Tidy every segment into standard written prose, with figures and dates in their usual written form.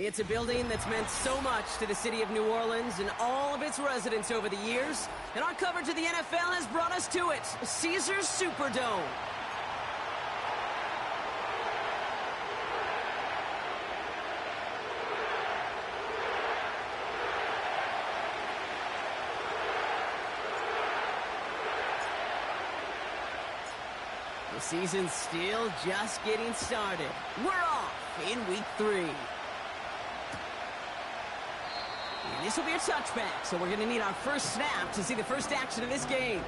It's a building that's meant so much to the city of New Orleans and all of its residents over the years. And our coverage of the NFL has brought us to it, Caesars Superdome. The season's still just getting started. We're off in week 3. And this will be a touchback, so we're going to need our first snap to see the first action of this game.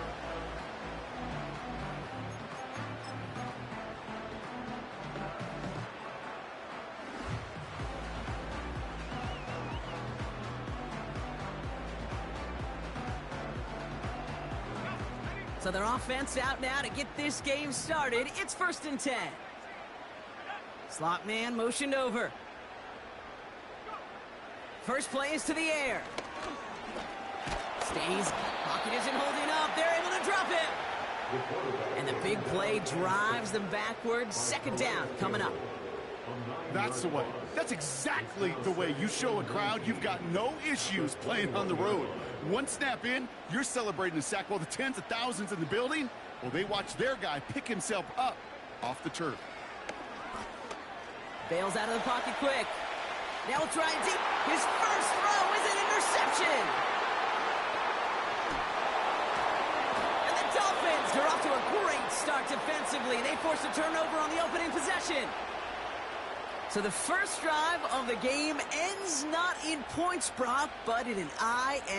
So their offense out now to get this game started. It's 1st and 10. Slot man motioned over. First play is to the air. Stays. Pocket isn't holding up. They're able to drop him. And the big play drives them backwards. 2nd down coming up. That's the way. That's exactly the way you show a crowd you've got no issues playing on the road. One snap in, you're celebrating a sack while the tens of thousands in the building, well, they watch their guy pick himself up off the turf. Bails out of the pocket quick. Now we'll try and deep. His first throw is an interception. And the Dolphins are off to a great start defensively. They forced a turnover on the opening possession. So the first drive of the game ends not in points, Brock, but in an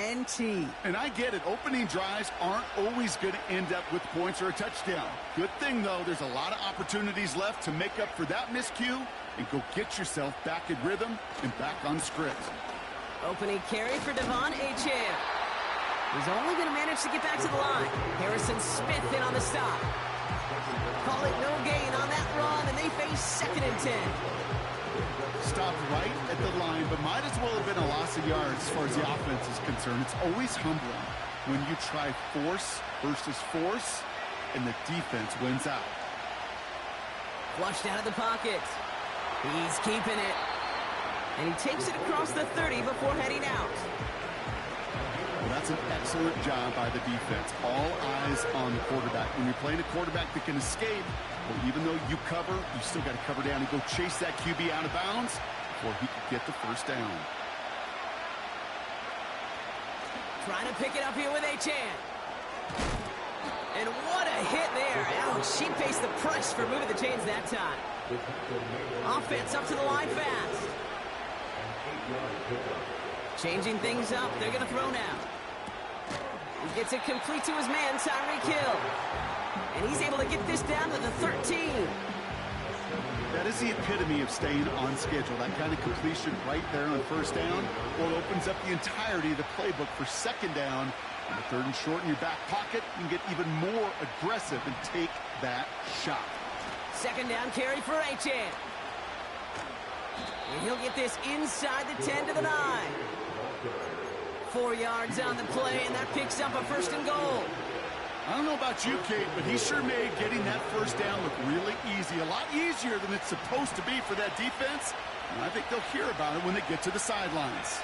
INT. And I get it. Opening drives aren't always going to end up with points or a touchdown. Good thing, though, there's a lot of opportunities left to make up for that miscue and go get yourself back in rhythm and back on script. Opening carry for Devon Achane. He's only going to manage to get back to the line. Harrison Smith in on the stop. Call it no gain on that run, and they face 2nd and 10. Stopped right at the line, but might as well have been a loss of yards as far as the offense is concerned. It's always humbling when you try force versus force, and the defense wins out. Flushed out of the pocket. He's keeping it. And he takes it across the 30 before heading out. Well, that's an excellent job by the defense. All eyes on the quarterback. When you're playing a quarterback that can escape, well, even though you cover, you still got to cover down and go chase that QB out of bounds before he can get the first down. Trying to pick it up here with Achane. And what a hit there. Ouch, she faced the press for moving the chains that time. Offense up to the line fast. Changing things up. They're going to throw now. He gets it complete to his man, Tyreek Hill. And he's able to get this down to the 13. That is the epitome of staying on schedule. That kind of completion right there on 1st down. Well, it opens up the entirety of the playbook for 2nd down. On the 3rd and short in your back pocket, you can get even more aggressive and take that shot. 2nd down carry for Achane. And he'll get this inside the 10 to the 9. 4 yards on the play, and that picks up a 1st and goal. I don't know about you, Kate, but he sure made getting that 1st down look really easy. A lot easier than it's supposed to be for that defense. And I think they'll hear about it when they get to the sidelines.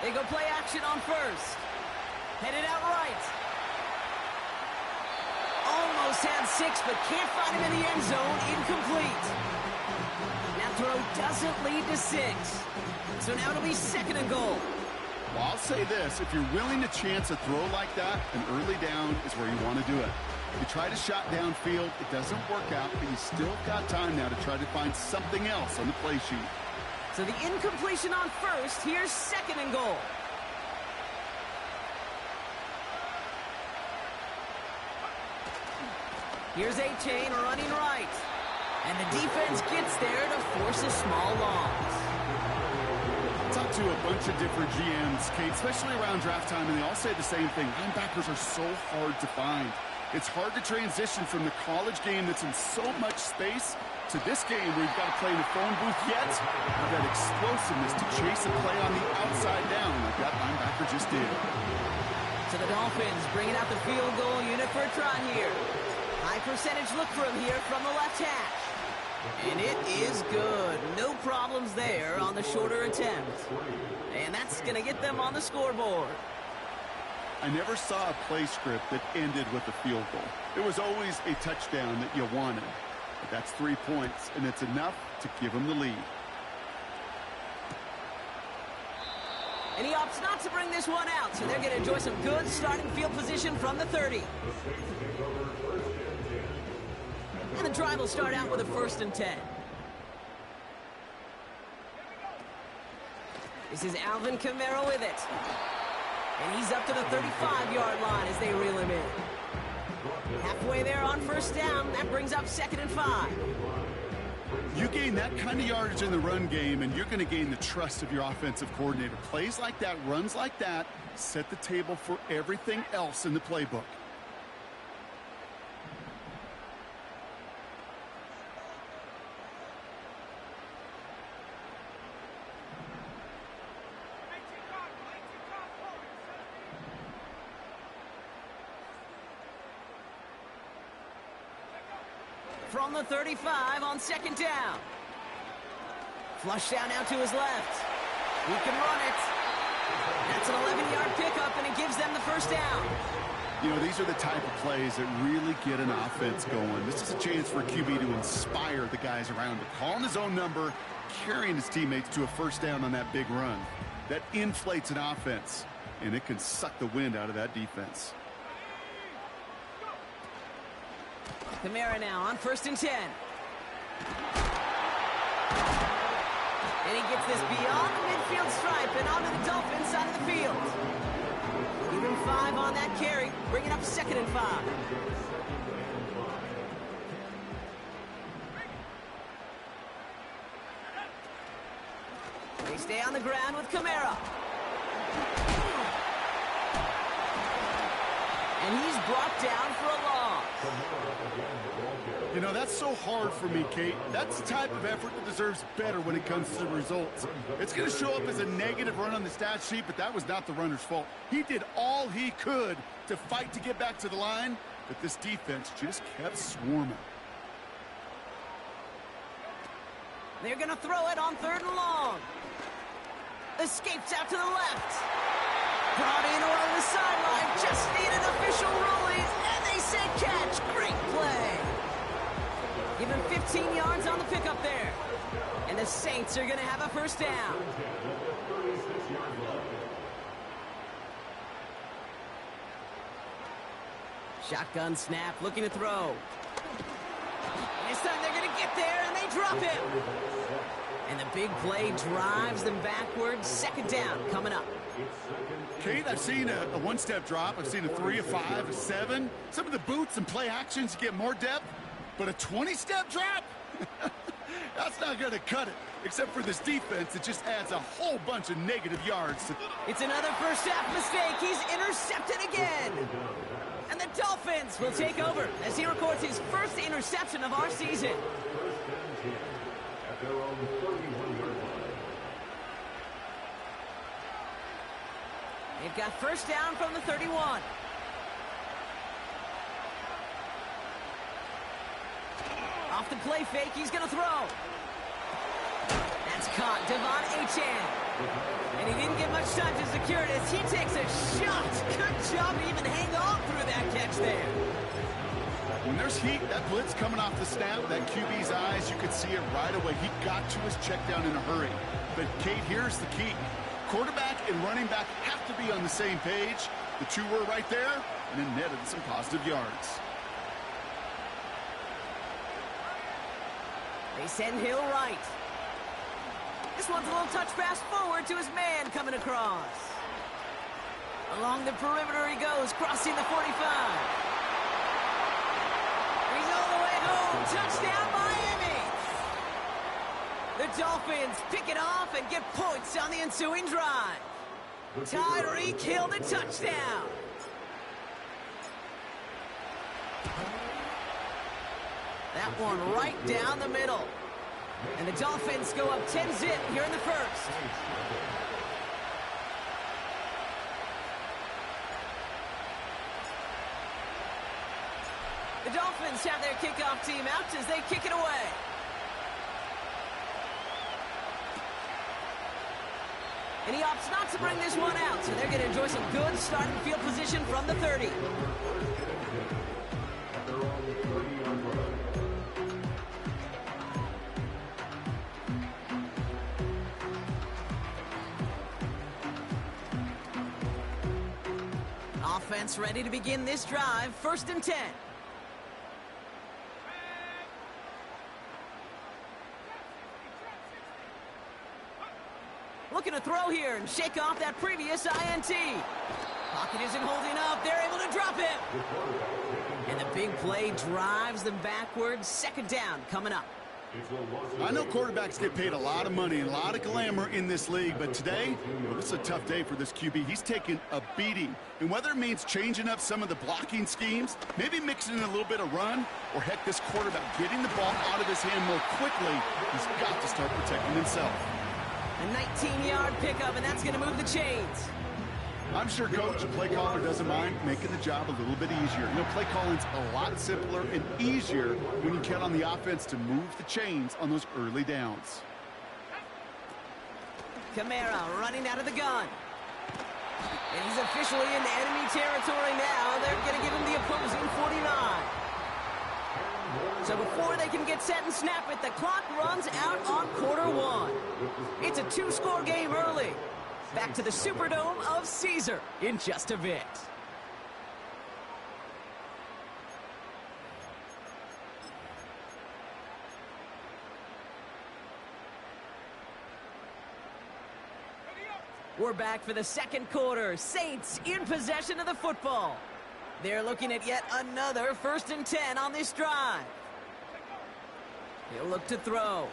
They go play action on 1st. Headed out right. Almost had 6, but can't find him in the end zone. Incomplete. That throw doesn't lead to 6. So now it'll be 2nd and goal. Well, I'll say this. If you're willing to chance a throw like that, an early down is where you want to do it. You try to shot downfield, it doesn't work out, but you still got time now to try to find something else on the play sheet. So the incompletion on 1st, here's 2nd and goal. Here's Achane running right. And the defense gets there to force a small loss. Talk to a bunch of different GMs, Kate, especially around draft time, and they all say the same thing. Linebackers are so hard to find. It's hard to transition from the college game that's in so much space to this game where you've got to play in a phone booth yet. Have that explosiveness to chase a play on the outside down like that linebacker just did. So the Dolphins bringing out the field goal unit for a try here. High percentage look for him here from the left hash. And it is good. No problems there on the shorter attempt. And that's going to get them on the scoreboard. I never saw a play script that ended with a field goal. It was always a touchdown that you wanted. But that's 3 points, and it's enough to give them the lead. And he opts not to bring this one out, so they're going to enjoy some good starting field position from the 30. And the drive will start out with a 1st and 10. This is Alvin Kamara with it. And he's up to the 35-yard line as they reel him in. Halfway there on 1st down. That brings up 2nd and 5. You gain that kind of yardage in the run game, and you're going to gain the trust of your offensive coordinator. Plays like that, runs like that, set the table for everything else in the playbook. From the 35 on 2nd down. Flush down now to his left. He can run it. That's an 11-yard pickup, and it gives them the 1st down. You know, these are the type of plays that really get an offense going. This is a chance for QB to inspire the guys around him. Calling his own number, carrying his teammates to a 1st down on that big run. That inflates an offense, and it can suck the wind out of that defense. Kamara now on 1st and 10. And he gets this beyond the midfield stripe and onto the Dolphins side of the field. Give him 5 on that carry, bringing up 2nd and 5. They stay on the ground with Kamara. And he's brought down for a loss. You know, that's so hard for me, Kate. That's the type of effort that deserves better when it comes to the results. It's going to show up as a negative run on the stat sheet, but that was not the runner's fault. He did all he could to fight to get back to the line, but this defense just kept swarming. They're going to throw it on 3rd and long. Escapes out to the left. Brought in along the sideline. Just need an official ruling, and they say catch. Great play. Give him 15 yards on the pickup there. And the Saints are going to have a 1st down. Shotgun snap, looking to throw. This time they're going to get there, and they drop him. And the big play drives them backwards. 2nd down coming up. Kate, I've seen a one-step drop. I've seen a 3, a 5, a 7. Some of the boots and play actions get more depth, but a 20-step drop? That's not going to cut it, except for this defense that just adds a whole bunch of negative yards. It's another first-half mistake. He's intercepted again. And the Dolphins will take over as he records his 1st interception of our season. They've got 1st down from the 31. Off the play fake, he's going to throw. That's caught, Devon Achane. And he didn't get much time to secure it as he takes a shot. Good job to even hang on through that catch there. When there's heat, that blitz coming off the snap, that QB's eyes, you could see it right away. He got to his check down in a hurry. But, Kate, here's the key. Quarterback and running back have to be on the same page. The two were right there, and it netted some positive yards. They send Hill right. This one's a little touch pass forward to his man coming across. Along the perimeter he goes, crossing the 45. He's all the way home. Touchdown, Miami. The Dolphins pick it off and get points on the ensuing drive. Tyreek Hill the touchdown. That one right down the middle. And the Dolphins go up 10-zip here in the 1st. The Dolphins have their kickoff team out as they kick it away. And he opts not to bring this one out, so they're going to enjoy some good starting field position from the 30. Offense ready to begin this drive. 1st and 10. Looking to throw here and shake off that previous INT. Pocket isn't holding up. They're able to drop him. And the big play drives them backwards. 2nd down coming up. I know quarterbacks get paid a lot of money and a lot of glamour in this league, but today, well, this is a tough day for this QB. He's taken a beating. And whether it means changing up some of the blocking schemes, maybe mixing in a little bit of run, or heck, this quarterback getting the ball out of his hand more quickly, he's got to start protecting himself. A 19-yard pickup, and that's going to move the chains. I'm sure coach and play caller doesn't mind making the job a little bit easier. You know, play calling's a lot simpler and easier when you count on the offense to move the chains on those early downs. Kamara running out of the gun. And he's officially in enemy territory now. They're going to give him the opposing 49. So before they can get set and snap it, the clock runs out on quarter 1. It's a 2-score game early. Back to the Superdome of Caesar in just a bit. We're back for the 2nd quarter. Saints in possession of the football. They're looking at yet another 1st and 10 on this drive. He'll look to throw.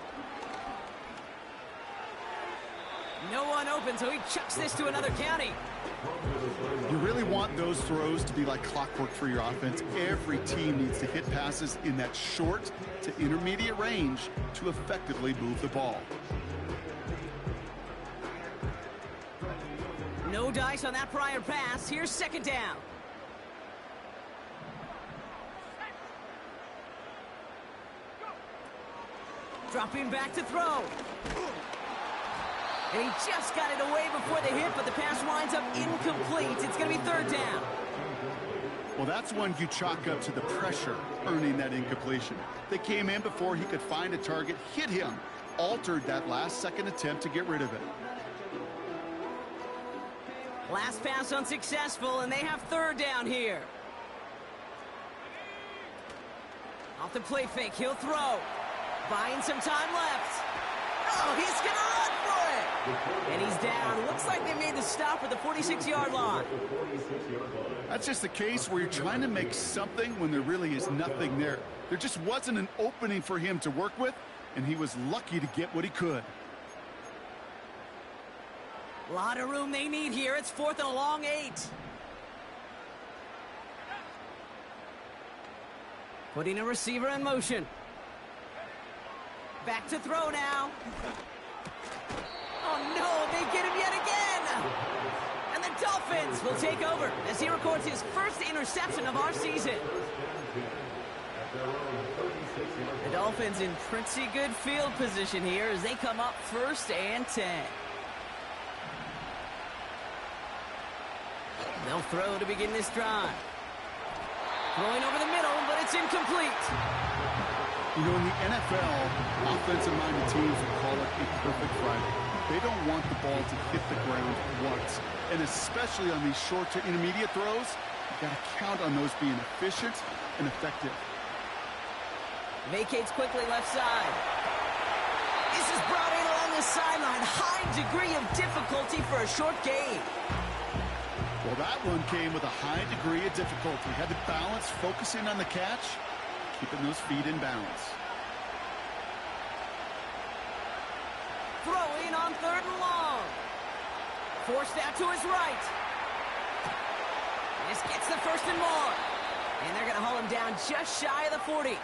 No one open, so he chucks this to another county. You really want those throws to be like clockwork for your offense. Every team needs to hit passes in that short to intermediate range to effectively move the ball. No dice on that prior pass. Here's 2nd down. Dropping back to throw. And he just got it away before the hit, but the pass winds up incomplete. It's going to be 3rd down. Well, that's one you chalk up to the pressure earning that incompletion. They came in before he could find a target, hit him, altered that last-second attempt to get rid of it. Last pass unsuccessful, and they have 3rd down here. Off the play fake, he'll throw. Buying some time left. Oh, he's going to run for it. And he's down. Looks like they made the stop at the 46-yard line. That's just the case where you're trying to make something when there really is nothing there. There just wasn't an opening for him to work with, and he was lucky to get what he could. A lot of room they need here. It's 4th and a long 8. Putting a receiver in motion. Back to throw now. Oh, no, they get him yet again. And the Dolphins will take over as he records his 1st interception of our season. The Dolphins in pretty good field position here as they come up 1st and 10. They'll throw to begin this drive. Throwing over the middle, but it's incomplete. You know, in the NFL, offensive-minded teams will call it a perfect Friday. They don't want the ball to hit the ground once. And especially on these short to intermediate throws, you've got to count on those being efficient and effective. Vacates quickly left side. This is brought in along the sideline. High degree of difficulty for a short gain. Well, that one came with a high degree of difficulty. Had to balance, focusing on the catch, keeping those feet in bounds. Throwing on 3rd and long. Forced out to his right. This gets the 1st and more. And they're going to haul him down just shy of the 40.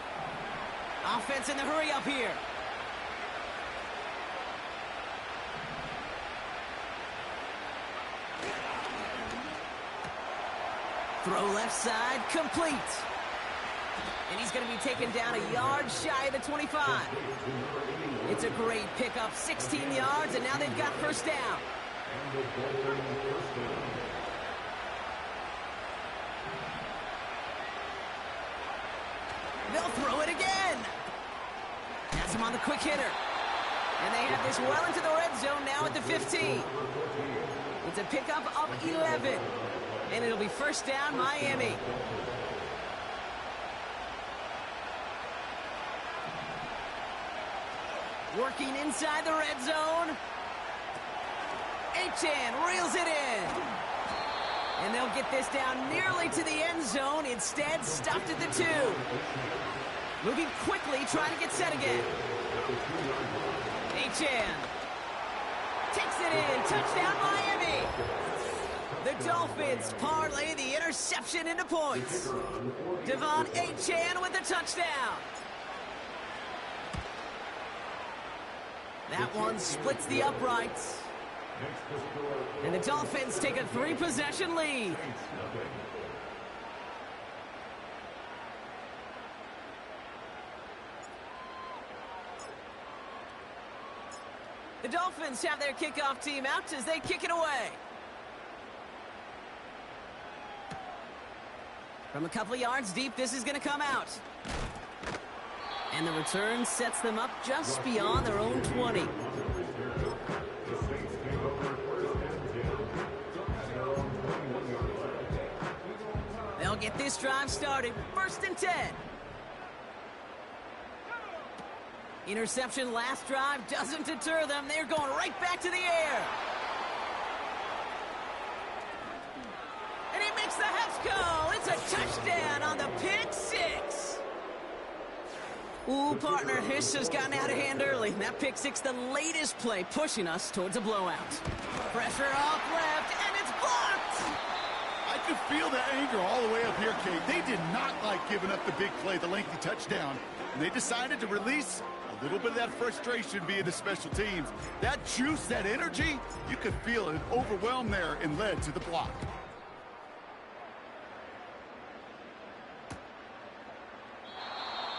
Offense in the hurry up here. Throw left side, complete. And he's going to be taken down a yard shy of the 25. It's a great pickup, 16 yards, and now they've got 1st down. They'll throw it again. Has him on the quick hitter. And they have this well into the red zone now at the 15. It's a pickup of 11. And it'll be first down, Miami. Working inside the red zone. Achane reels it in. And they'll get this down nearly to the end zone. Instead, stopped at the 2. Moving quickly, trying to get set again. Achane takes it in. Touchdown, Miami. The Dolphins parlay the interception into points. Devon Achane with the touchdown. That one splits the uprights. And the Dolphins take a 3-possession lead. The Dolphins have their kickoff team out as they kick it away. From a couple of yards deep, this is going to come out. And the return sets them up just beyond their own 20. They'll get this drive started. 1st and 10. Interception last drive doesn't deter them. They're going right back to the air. And he makes the Hefsko. It's a touchdown on the pick 6. Ooh, partner, this has gotten out of hand early. That pick 6, the latest play, pushing us towards a blowout. Pressure off left, and it's blocked. I could feel the anger all the way up here, Kate. They did not like giving up the big play, the lengthy touchdown. And they decided to release a little bit of that frustration via the special teams. That juice, that energy, you could feel it overwhelmed there and led to the block.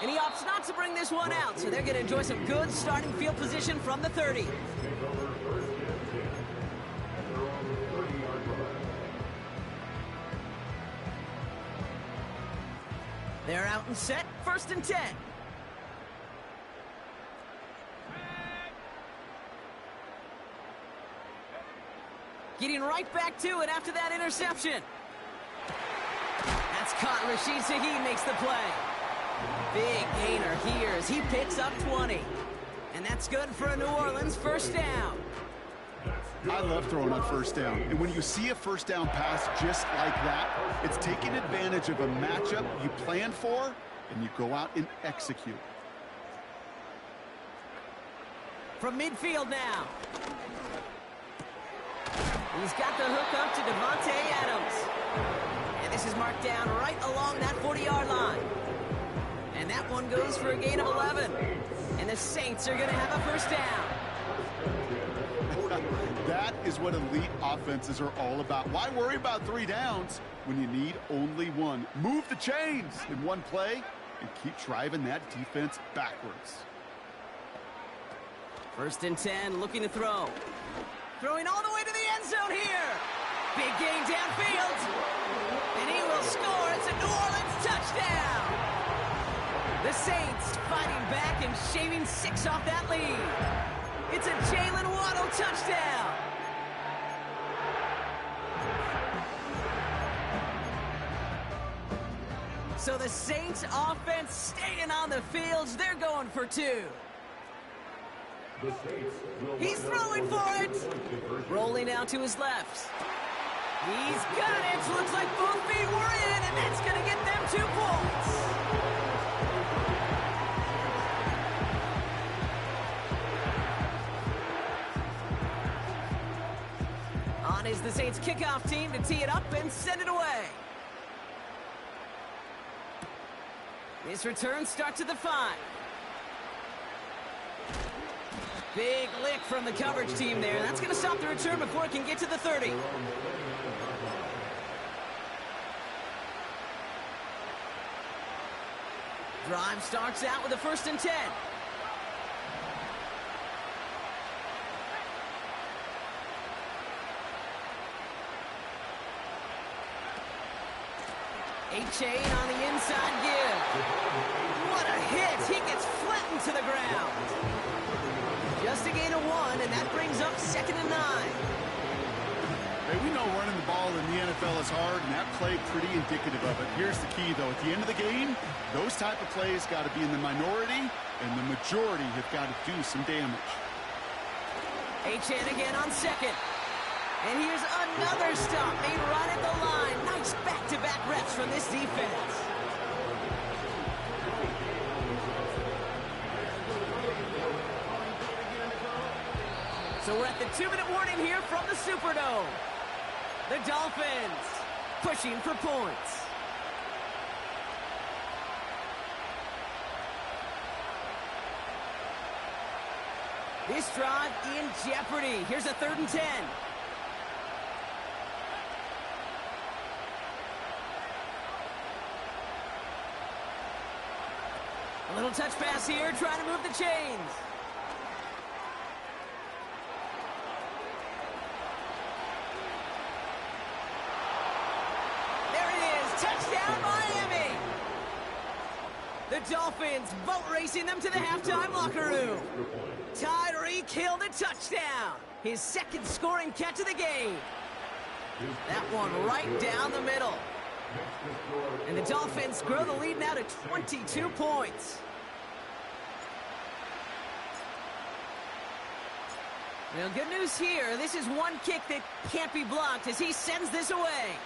And he opts not to bring this one out, so they're going to enjoy some good starting field position from the 30. They're out and set, 1st and 10. Getting right back to it after that interception. That's caught. Rashid Shaheed makes the play. Big gainer here as he picks up 20. And that's good for a New Orleans 1st down. I love throwing on 1st down. And when you see a 1st down pass just like that, it's taking advantage of a matchup you planned for, and you go out and execute. From midfield now. He's got the hook up to Devontae Adams. And this is marked down right along that 40-yard line. And that one goes for a gain of 11. And the Saints are going to have a 1st down. That is what elite offenses are all about. Why worry about 3 downs when you need only 1? Move the chains in one play and keep driving that defense backwards. 1st and 10, looking to throw. Throwing all the way to the end zone here. Big gain downfield. And he will score. It's a New Orleans touchdown. The Saints fighting back and shaving 6 off that lead. It's a Jalen Waddle touchdown. So the Saints offense staying on the fields. They're going for 2. He's throwing for it. Rolling out to his left. He's got it. Looks like both feet were in, and that's going to get them 2 points. On is the Saints kickoff team to tee it up and send it away. This return starts at the 5. Big lick from the coverage team there. That's going to stop the return before it can get to the 30. Drive starts out with a 1st and 10. A-Chain on the inside give. What a hit! He gets flattened to the ground. Just a gain of 1, and that brings up 2nd and 9. Hey, we know running the ball in the NFL is hard, and that play pretty indicative of it. Here's the key, though. At the end of the game, those type of plays got to be in the minority, and the majority have got to do some damage. A-Chain again on 2nd. And here's another stop made right at the line. Nice back-to-back reps from this defense. So we're at the 2-minute warning here from the Superdome. The Dolphins pushing for points. This drive in jeopardy. Here's a 3rd and 10. A little touch pass here, trying to move the chains. There it is, touchdown Miami! The Dolphins boat racing them to the halftime locker room. Tyreek Hill the touchdown. His 2nd scoring catch of the game. That one right down the middle. And the Dolphins grow the lead now to 22 points. Well, good news here. This is one kick that can't be blocked as he sends this away.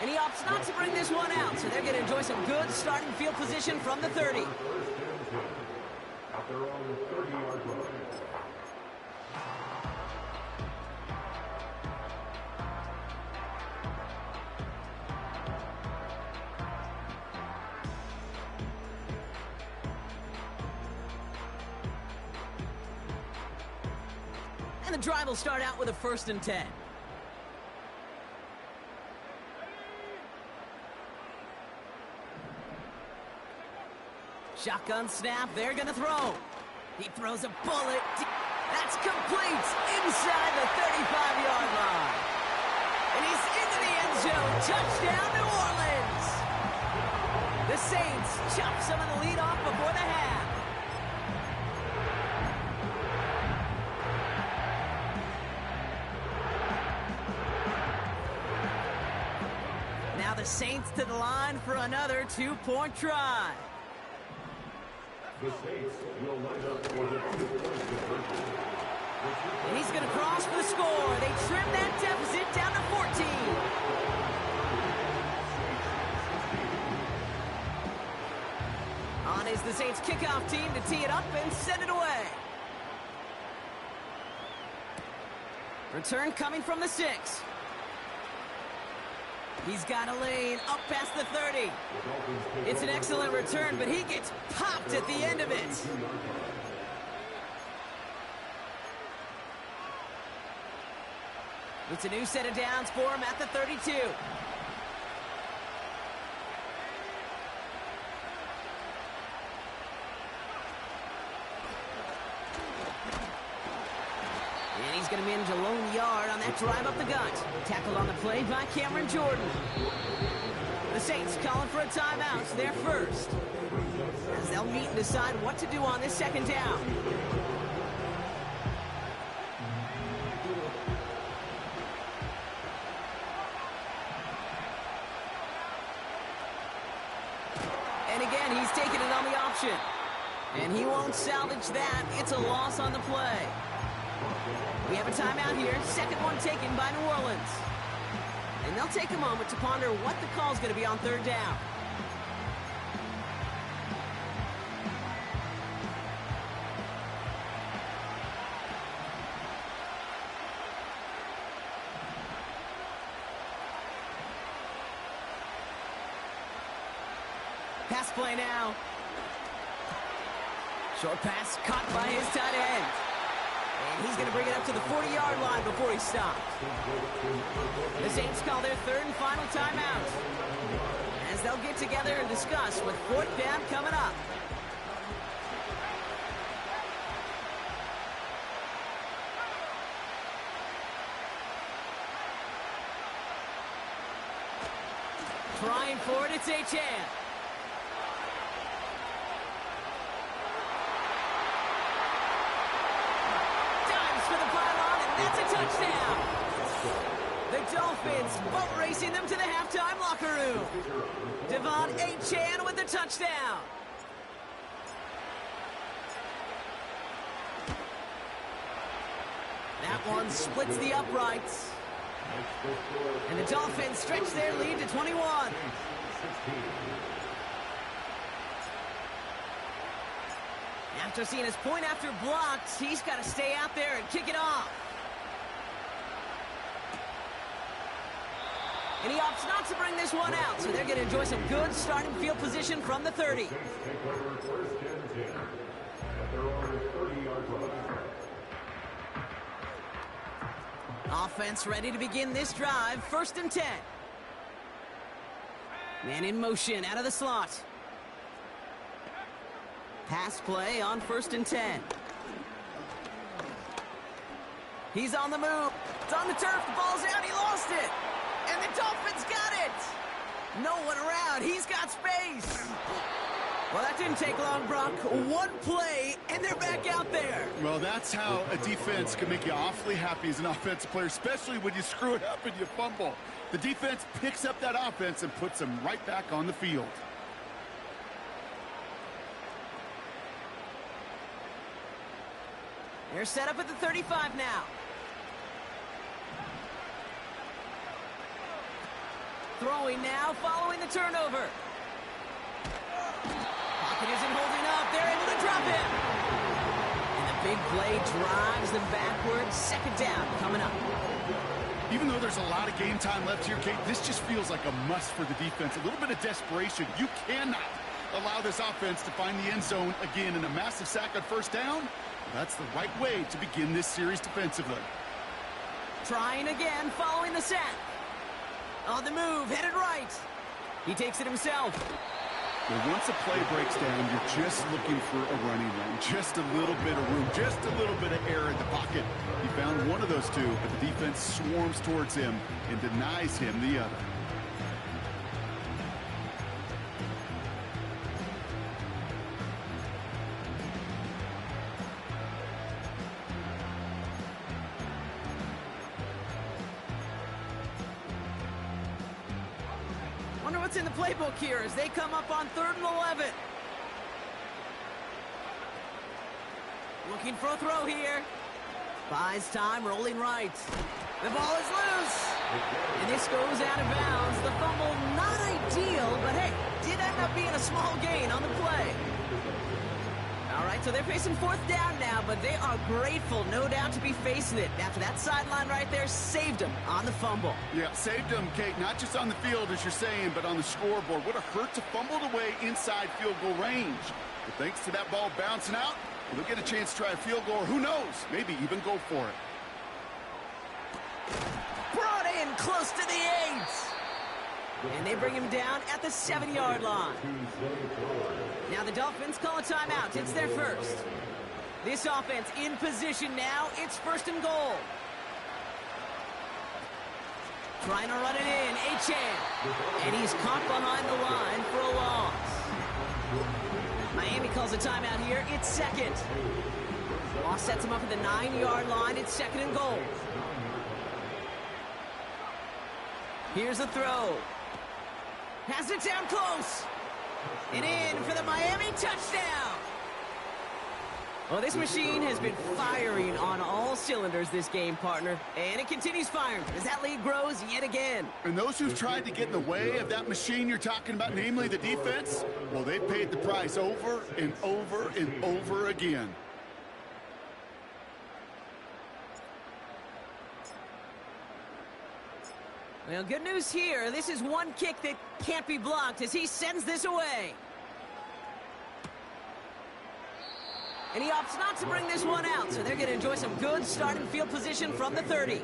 And he opts not to bring this one out, so they're going to enjoy some good starting field position from the 30. Out there on the 30-yard line. And the drive will start out with a 1st and 10. Shotgun snap, they're going to throw. He throws a bullet. That's complete inside the 35-yard line. And he's into the end zone. Touchdown, New Orleans. The Saints chop some of the lead off before the half. Now the Saints to the line for another 2-point try. The Saints will line up for the 2-point conversion. And he's going to cross for the score. They trim that deficit down to 14. On is the Saints kickoff team to tee it up and send it away. Return coming from the 6. He's got a lane up past the 30. It's an excellent return, but he gets popped at the end of it. It's a new set of downs for him at the 32. And he's going to manage a lone yard on that drive up the gut. Tackled on the play by Cameron Jordan. The Saints calling for a timeout. They're first, as they'll meet and decide what to do on this 2nd down. And again, he's taking it on the option. And he won't salvage that. It's a loss on the play. We have a timeout here. 2nd one taken by New Orleans. And they'll take a moment to ponder what the call is going to be on 3rd down. Pass play now. Short pass caught by his tight end. And he's going to bring it up to the 40-yard line before he stopped. The Saints call their 3rd and final timeout, as they'll get together and discuss with 4th down coming up. Trying for it, it's Achane. Dives for the pylon, and that's a touchdown. The Dolphins boat racing them to the halftime locker room. De'Von Achane with the touchdown. That one splits the uprights. And the Dolphins stretch their lead to 21. After seeing his point after blocked, he's got to stay out there and kick it off. And he opts not to bring this one out, so they're going to enjoy some good starting field position from the 30. Offense ready to begin this drive. 1st and 10. Man in motion out of the slot. Pass play on 1st and 10. He's on the move. It's on the turf. The ball's out. He lost it. And the Dolphins got it. No one around. He's got space. Well, that didn't take long, Brock. One play, and they're back out there. Well, that's how a defense can make you awfully happy as an offensive player, especially when you screw it up and you fumble. The defense picks up that offense and puts them right back on the field. They're set up at the 35 now. Throwing now, following the turnover. Pocket isn't holding up. They're able to drop him. And the big play drives them backwards. 2nd down coming up. Even though there's a lot of game time left here, Kate, this just feels like a must for the defense. A little bit of desperation. You cannot allow this offense to find the end zone again, in a massive sack on 1st down. That's the right way to begin this series defensively. Trying again, following the sack. On the move, headed right. He takes it himself. Well, once a play breaks down, you're just looking for a running lane. Just a little bit of room, just a little bit of air in the pocket. He found one of those two, but the defense swarms towards him and denies him the other. Wonder what's in the playbook here as they come up on 3rd and 11. Looking for a throw here. Buys time, rolling right. The ball is loose. And this goes out of bounds. The fumble, not ideal, but hey, did end up being a small gain on the play. All right, so they're facing 4th down now, but they are grateful, no doubt, to be facing it. After that sideline right there saved them on the fumble. Yeah, saved them, Kate, not just on the field, as you're saying, but on the scoreboard. What a hurt to fumble it away inside field goal range. But thanks to that ball bouncing out, they'll get a chance to try a field goal, or who knows, maybe even go for it. Brought in close to the 8. And they bring him down at the 7-yard line. Now the Dolphins call a timeout. It's their first. This offense in position now. It's 1st and goal. Trying to run it in. Achane. And he's caught behind the line for a loss. Miami calls a timeout here. It's 2nd. Loss sets him up at the 9-yard line. It's 2nd and goal. Here's the throw. Has it down close. And in for the Miami touchdown. Well, this machine has been firing on all cylinders this game, partner. And it continues firing as that lead grows yet again. And those who've tried to get in the way of that machine you're talking about, namely the defense, well, they've paid the price over and over and over again. Well, good news here. This is one kick that can't be blocked as he sends this away. And he opts not to bring this one out, so they're going to enjoy some good starting field position from the 30.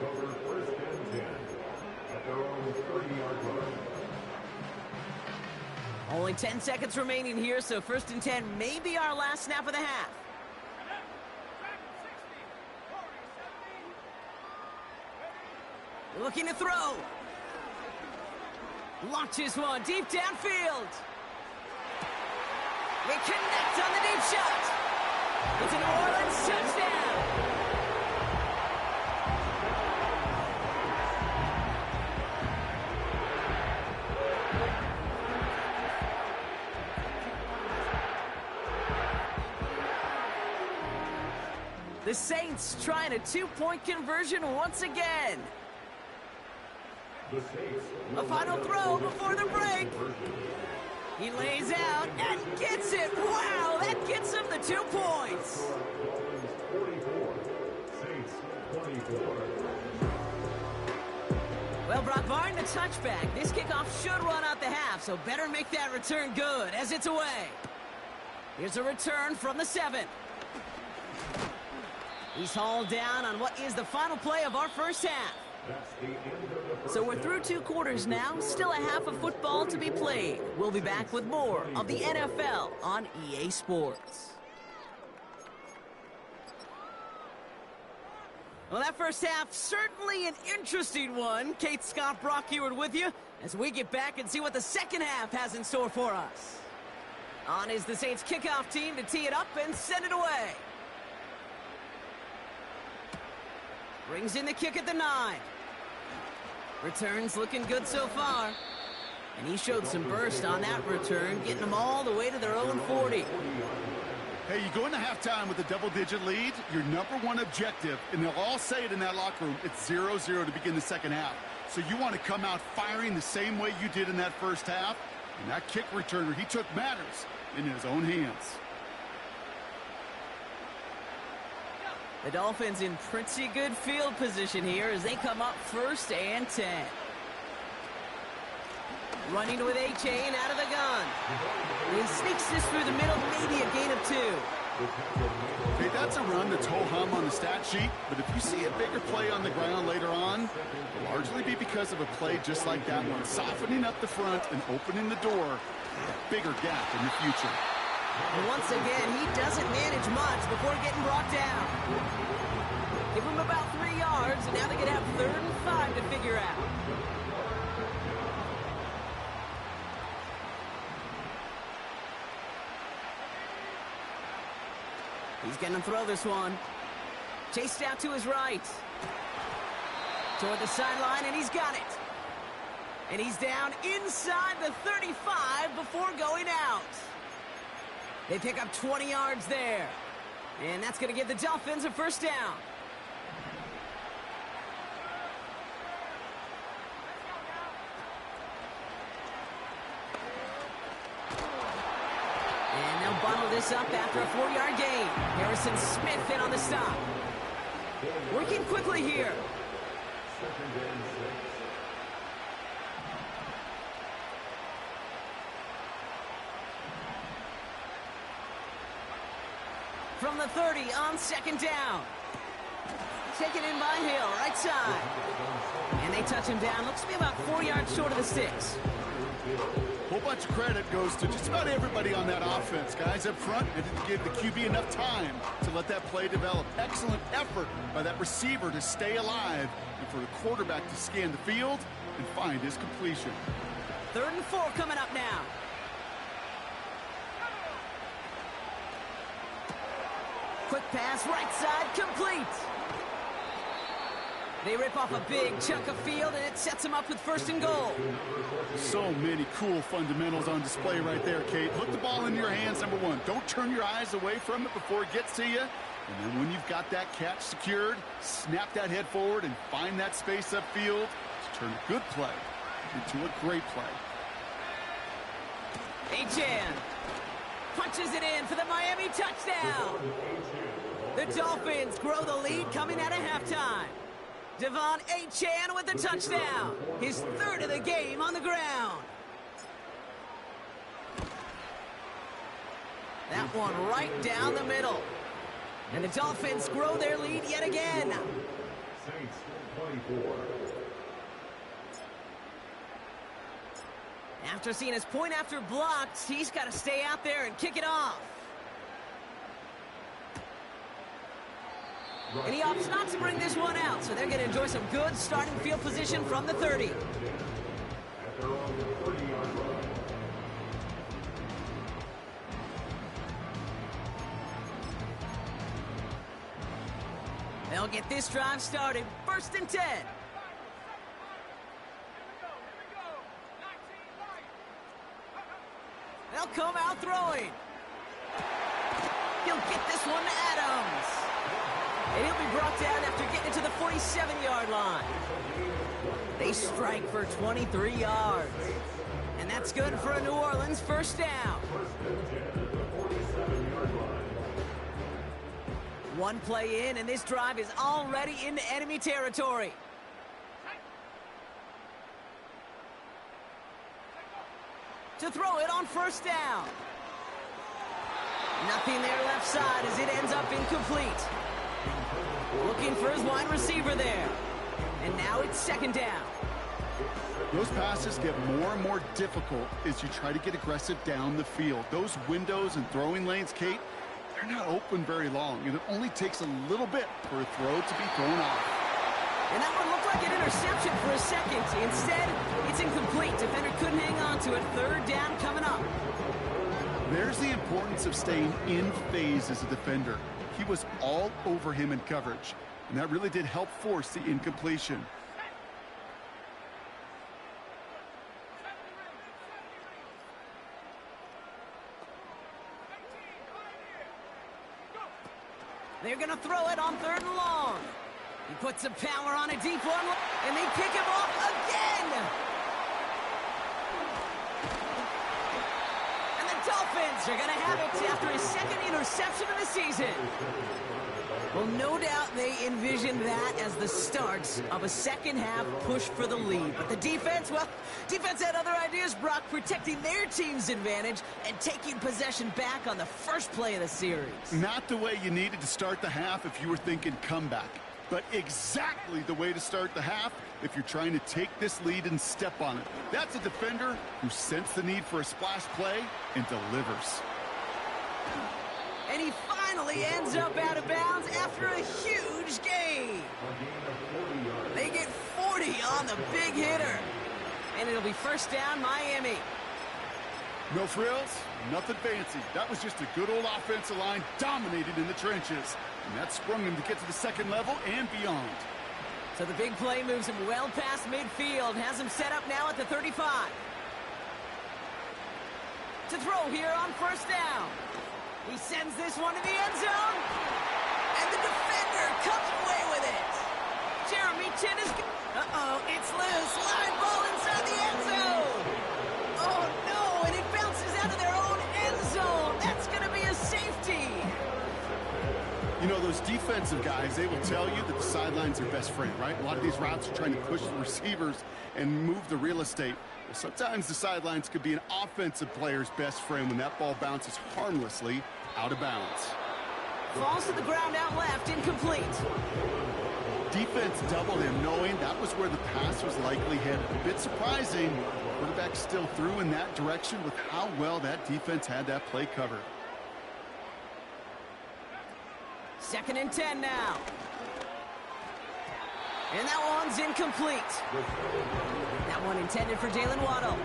Only 10 seconds remaining here, so 1st and 10 may be our last snap of the half. Looking to throw. Launches one deep downfield. They connect on the deep shot. It's a New Orleans touchdown. The Saints trying a two-point conversion once again. A final throw before the break. He lays out and gets it. Wow, that gets him the 2 points. 44. Saints 24. Well, Brock, barring the touchback, this kickoff should run out the half, so better make that return good as it's away. Here's a return from the 7. He's hauled down on what is the final play of our first half. So we're through 2 quarters now, still a half of football to be played. We'll be back with more of the NFL on EA Sports. Well, that first half, certainly an interesting one. Kate, Scott, Brock Heward with you as we get back and see what the second half has in store for us. On is the Saints kickoff team to tee it up and send it away. Brings in the kick at the 9. Returns looking good so far. And he showed some burst on that return, getting them all the way to their own 40. Hey, you go into halftime with a double-digit lead, your number one objective, and they'll all say it in that locker room, it's 0-0 to begin the second half. So you want to come out firing the same way you did in that first half. And that kick returner he took matters in his own hands. The Dolphins in pretty good field position here as they come up 1st and 10. Running with A-Chain out of the gun. He sneaks this through the middle, maybe a gain of 2. Hey, that's a run that's ho-hum on the stat sheet, but if you see a bigger play on the ground later on, it'll largely be because of a play just like that one, softening up the front and opening the door for a bigger gap in the future. And once again, he doesn't manage much before getting brought down. Give him about 3 yards, and now they're going to have 3rd and 5 to figure out. He's going to throw this one. Chased out to his right. Toward the sideline, and he's got it. And he's down inside the 35 before going out. They pick up 20 yards there. And that's going to give the Dolphins a 1st down. And they'll bundle this up after a 4-yard gain. Harrison Smith in on the stop. Working quickly here. From the 30 on 2nd down. Taken in by Hill, right side. And they touch him down. Looks to be about 4 yards short of the sticks. A whole bunch of credit goes to just about everybody on that offense. Guys up front, they didn't give the QB enough time to let that play develop. Excellent effort by that receiver to stay alive and for the quarterback to scan the field and find his completion. 3rd and 4 coming up now. Quick pass, right side, complete. They rip off a big chunk of field, and it sets them up with 1st and goal. So many cool fundamentals on display right there, Kate. Put the ball in your hands, number 1. Don't turn your eyes away from it before it gets to you. And then when you've got that catch secured, snap that head forward and find that space upfield to turn a good play into a great play. Achan punches it in for the Miami touchdown. The Dolphins grow the lead coming out of halftime. Devon Achan with the touchdown. His 3rd of the game on the ground. That one right down the middle. And the Dolphins grow their lead yet again. Saints 24. After seeing his point after blocked, he's got to stay out there and kick it off. And he opts not to bring this one out, so they're going to enjoy some good starting field position from the 30. They're on the 40-yard line. They'll get this drive started. 1st and 10. They'll come out throwing. He'll get this one to Adams. And he'll be brought down after getting to the 47-yard line. They strike for 23 yards. And that's good for a New Orleans 1st down. One play in, and this drive is already into enemy territory. To throw it on 1st down. Nothing there left side as it ends up incomplete. Looking for his wide receiver there. And now it's 2nd down. Those passes get more and more difficult as you try to get aggressive down the field. Those windows and throwing lanes, Kate, they're not open very long, and it only takes a little bit for a throw to be thrown off. And that one looked like an interception for a second. Instead, it's incomplete. Defender couldn't hang on to it. 3rd down coming up. There's the importance of staying in phase as a defender. He was all over him in coverage, and that really did help force the incompletion. They're going to throw it on 3rd and long. He puts some power on a deep one, and they pick him off again. And the Dolphins are going to have it after his 2nd interception of the season. Well, no doubt they envisioned that as the start of a 2nd half push for the lead. But the defense, well, defense had other ideas, Brock, protecting their team's advantage and taking possession back on the 1st play of the series. Not the way you needed to start the half if you were thinking comeback, but exactly the way to start the half if you're trying to take this lead and step on it. That's a defender who sensed the need for a splash play and delivers. And he finally ends up out of bounds after a huge gain. They get 40 on the big hitter. And it'll be 1st down, Miami. No frills, nothing fancy. That was just a good old offensive line dominated in the trenches. And that sprung him to get to the 2nd level and beyond. So the big play moves him well past midfield. Has him set up now at the 35. To throw here on 1st down. He sends this one to the end zone. And the defender comes away with it. Jeremy Chinn is... Uh-oh, it's loose. Line ball inside the end zone. Oh, no, and it bounces out of their own end zone. That's going to be a safety. You know, those defensive guys, they will tell you that the sidelines are best friend, right? A lot of these routes are trying to push the receivers and move the real estate. Well, sometimes the sidelines could be an offensive player's best friend when that ball bounces harmlessly out of bounds. Falls to the ground out left, incomplete. Defense doubled him, knowing that was where the pass was likely headed. A bit surprising, quarterback still threw in that direction with how well that defense had that play covered. 2nd and 10 now. And that one's incomplete. That one intended for Jalen Waddle.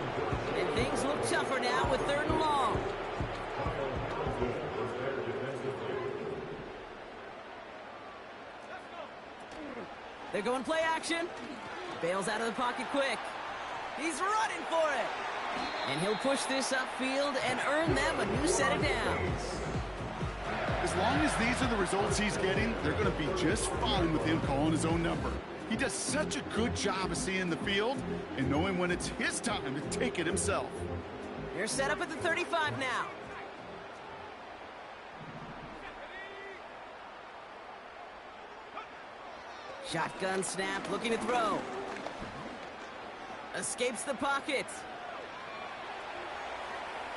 And things look tougher now with 3rd and long. They're going play action. Bails out of the pocket quick. He's running for it. And he'll push this upfield and earn them a new set of downs. As long as these are the results he's getting, they're going to be just fine with him calling his own number. He does such a good job of seeing the field and knowing when it's his time to take it himself. You're set up at the 35 now. Shotgun snap, looking to throw. Escapes the pocket.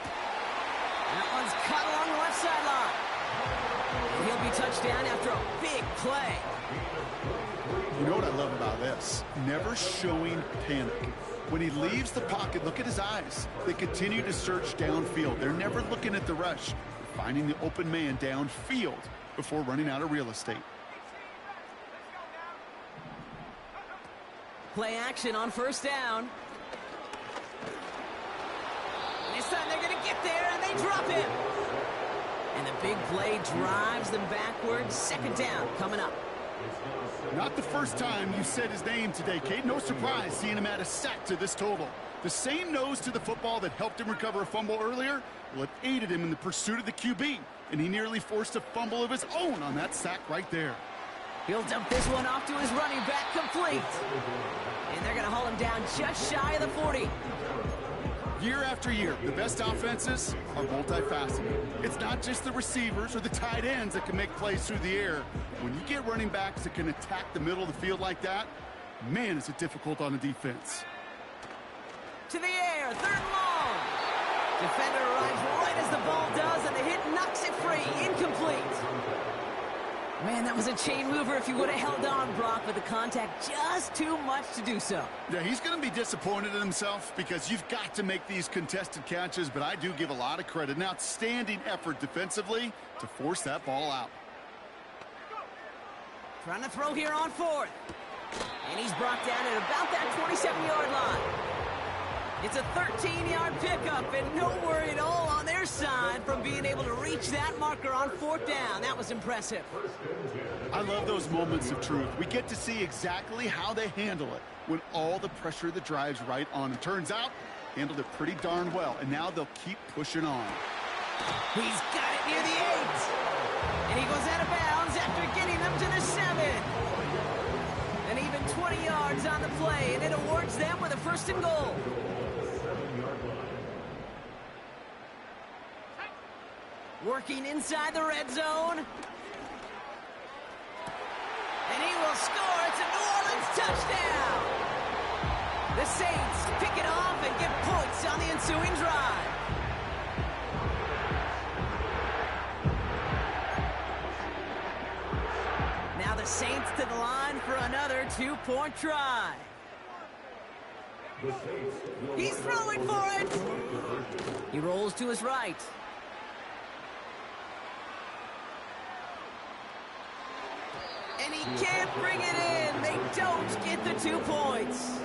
That one's cut along the left sideline. And he'll be touched down after a big play. You know what I love about this? Never showing panic. When he leaves the pocket, look at his eyes. They continue to search downfield. They're never looking at the rush. They're finding the open man downfield before running out of real estate. Play action on 1st down. This time they're going to get there, and they drop him. And the big play drives them backwards. Second down coming up. Not the first time you said his name today, Kate. No surprise seeing him add a sack to this total. The same nose to the football that helped him recover a fumble earlier, well, it aided him in the pursuit of the QB, and he nearly forced a fumble of his own on that sack right there. He'll dump this one off to his running back, complete. And they're going to haul him down just shy of the 40. Year after year, the best offenses are multifaceted. It's not just the receivers or the tight ends that can make plays through the air. When you get running backs that can attack the middle of the field like that, man, is it difficult on the defense. To the air, third and long. Defender arrives right as the ball does, and the hit knocks it free. Incomplete. Man, that was a chain mover if he would have held on, Brock, but the contact just too much to do so. Yeah, he's going to be disappointed in himself because you've got to make these contested catches, but I do give a lot of credit. An outstanding effort defensively to force that ball out. Trying to throw here on fourth. And he's brought down at about that 27-yard line. It's a 13-yard pickup, and no worry at all on their side from being able to reach that marker on fourth down. That was impressive. I love those moments of truth. We get to see exactly how they handle it when all the pressure of the drive's right on. It turns out, handled it pretty darn well, and now they'll keep pushing on. He's got it near the 8. And he goes out of bounds after getting them to the 7. And even 20 yards on the play, and it awards them with a first and goal. Working inside the red zone. And he will score. It's a New Orleans touchdown. The Saints pick it off and get points on the ensuing drive. Now the Saints to the line for another two-point try. He's throwing for it. He rolls to his right. And he can't bring it in. They don't get the 2 points.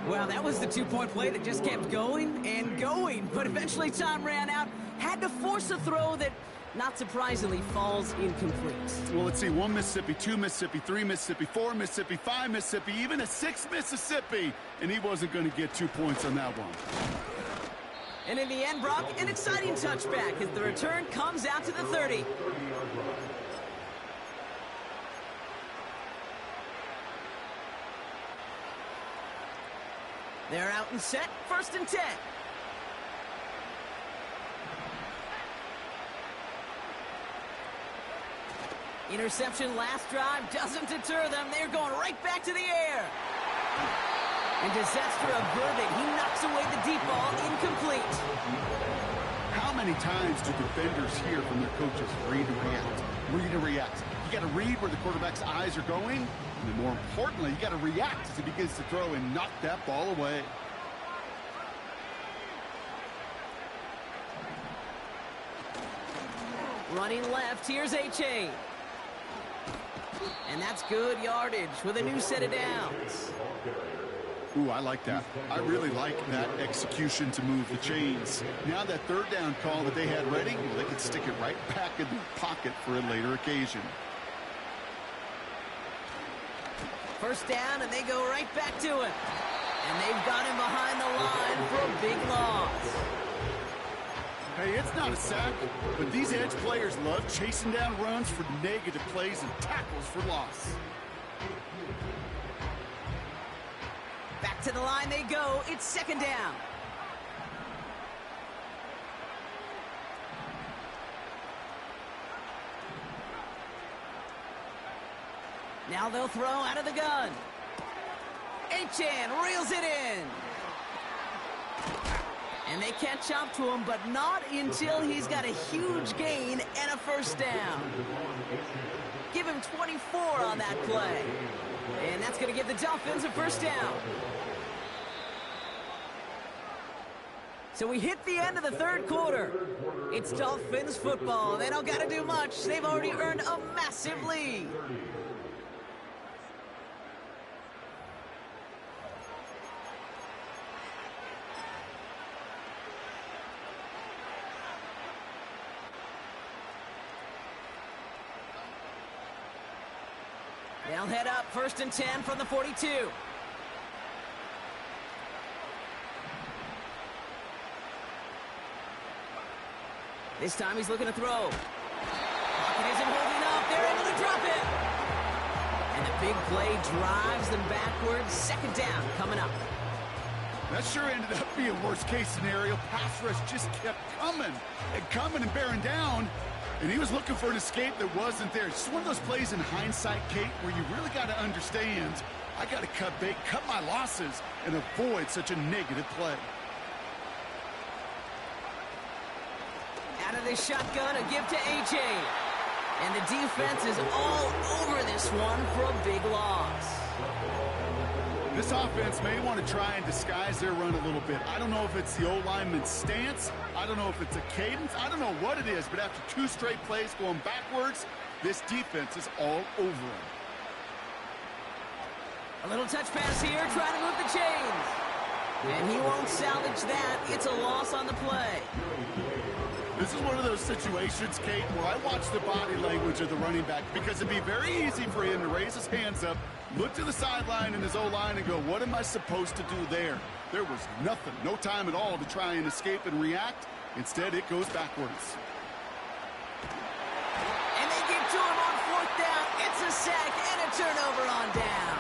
Well, that was the two-point play that just kept going and going. But eventually time ran out. Had to force a throw that, not surprisingly, falls incomplete. Well, let's see. 1 Mississippi, 2 Mississippi, 3 Mississippi, 4 Mississippi, 5 Mississippi, even a 6 Mississippi. And he wasn't going to get 2 points on that one. And in the end, Brock, an exciting touchback as the return comes out to the 30. They're out and set, first and 10. Interception last drive doesn't deter them. They're going right back to the air. And disaster averted. He knocks away the deep ball, incomplete. How many times do defenders hear from their coaches, read and react, read and react? You got to read where the quarterback's eyes are going, and then more importantly, you got to react as he begins to throw and knock that ball away. Running left, here's A-Chain. And that's good yardage with a new set of downs. Ooh, I like that. I really like that execution to move the chains. Now that third down call that they had ready, they could stick it right back in their pocket for a later occasion. First down, and they go right back to him. And they've got him behind the line for a big loss. Hey, it's not a sack, but these edge players love chasing down runs for negative plays and tackles for loss. Back to the line they go. It's second down. Now they'll throw out of the gun. Achane reels it in. And they catch up to him, but not until he's got a huge gain and a first down. Give him 24 on that play. And that's going to give the Dolphins a first down. So we hit the end of the third quarter. It's Dolphins football. They don't got to do much. They've already earned a massive lead. They'll head up 1st and 10 from the 42. This time he's looking to throw. Pocket isn't holding up. They're able to drop it. And the big play drives them backwards. 2nd down coming up. That sure ended up being worst-case scenario. Pass rush just kept coming and bearing down. And he was looking for an escape that wasn't there. It's just one of those plays in hindsight, Kate, where you really got to understand, I got to cut bait, cut my losses, and avoid such a negative play. Out of this shotgun, a give to A.J. And the defense is all over this one for a big loss. This offense may want to try and disguise their run a little bit. I don't know if it's the O-lineman's stance. I don't know if it's a cadence. I don't know what it is, but after 2 straight plays going backwards, this defense is all over them. A little touch pass here, trying to move the chains. And he won't salvage that. It's a loss on the play. This is one of those situations, Kate, where I watch the body language of the running back because it'd be very easy for him to raise his hands up, look to the sideline in his O-line and go, what am I supposed to do there? There was nothing, no time at all to try and escape and react. Instead, it goes backwards. And they get to him on 4th down. It's a sack and a turnover on down.